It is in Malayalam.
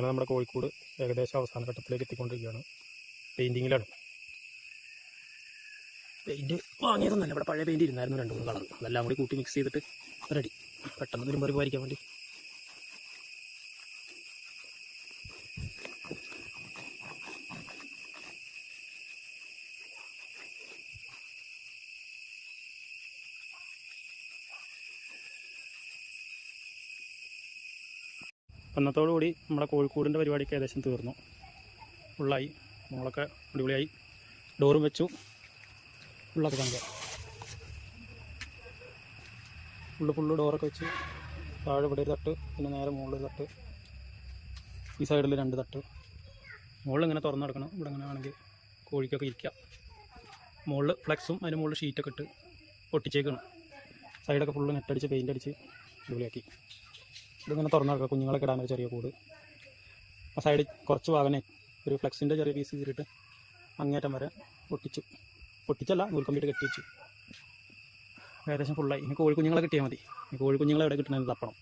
നമ്മുടെ കോഴിക്കോട് ഏകദേശം അവസാന ഘട്ടത്തിലേക്ക് എത്തിക്കൊണ്ടിരിക്കുകയാണ്. പെയിൻറ്റിങ്ങിലാണ്. പെയിൻറ്റ് വാങ്ങിയതൊന്നല്ല, ഇവിടെ പഴയ പെയിൻറ്റ് ഇരുന്നായിരുന്നു 2-3 കളർ. അതെല്ലാം കൂടി കൂട്ടി മിക്സ് ചെയ്തിട്ട് റെഡി. പെട്ടെന്ന് തിരുമ്പറി പോയിരിക്കാൻ വേണ്ടി. അന്നത്തോടുകൂടി നമ്മുടെ കോഴിക്കോടിൻ്റെ പരിപാടിക്ക് ഏകദേശം തീർന്നു. ഫുള്ളായി, മോളൊക്കെ അടിപൊളിയായി. ഡോറും വെച്ചു, ഫുള്ളൊക്കെ കാണിക്കാം. ഫുള്ള് ഡോറൊക്കെ വെച്ച് താഴെ ഇവിടെ ഒരു തട്ട്, പിന്നെ നേരെ മുകളിൽ തട്ട്, ഈ സൈഡിൽ 2 തട്ട്. മുകളിലിങ്ങനെ തുറന്നു കിടക്കണം. ഇവിടെ ഇങ്ങനെ ആണെങ്കിൽ കോഴിക്കൊക്കെ ഇരിക്കാം. മുകളിൽ ഫ്ലെക്സും അതിന് മുകളിൽ ഷീറ്റൊക്കെ ഇട്ട് ഒട്ടിച്ചേക്കണം. സൈഡൊക്കെ ഫുള്ള് നെറ്റടിച്ച് പെയിൻ്റ് അടിച്ച് അടിപൊളിയാക്കി. ഇതിങ്ങനെ തുറന്നു കിടക്കുക. കുഞ്ഞുങ്ങളൊക്കെ ഇടാനൊരു ചെറിയ കൂട്. ആ സൈഡിൽ കുറച്ച് ഭാഗനെ ഒരു ഫ്ലെക്സിൻ്റെ ചെറിയ പീസ് കീറിയിട്ട് അങ്ങേറ്റം വരെ പൊട്ടിച്ചല്ല, നൂൽക്കമ്പിയിട്ട് കെട്ടി വെച്ചു. ഏകദേശം ഫുള്ളായി. ഇനി കോഴിക്കുഞ്ഞുങ്ങളെ കിട്ടിയാൽ മതി. കോഴിക്കുഞ്ഞുങ്ങളെ എവിടെ കിട്ടണമെന്ന് തപ്പണം.